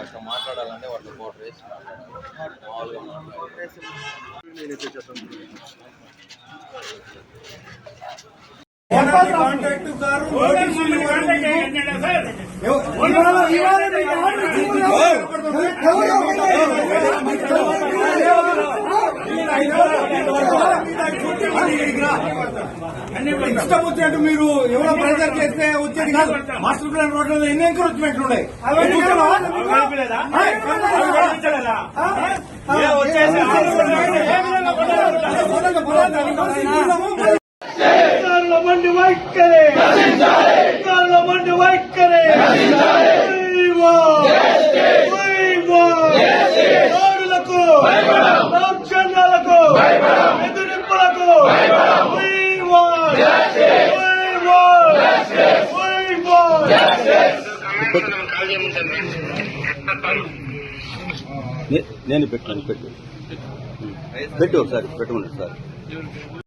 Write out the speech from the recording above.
అట్లా మాట్లాడాలంటే వాటిని కోటర్ వేసి మామూలుగా ఇష్టం వచ్చినట్టు మీరు ఎవరో ప్రెజర్ చేస్తే వచ్చేది కాదు. మాస్టర్ ప్లాన్ రోడ్లలో ఎన్ని ఎంకరేజ్మెంట్లు ఉన్నాయి. మండి వైఖరే మండి వైఖరే రోడ్లకు దౌర్జన్యాలకు ఎదురింపులకు నేను పెట్టాను పెట్టు ఒకసారి పెట్టమన్నాడు సార్.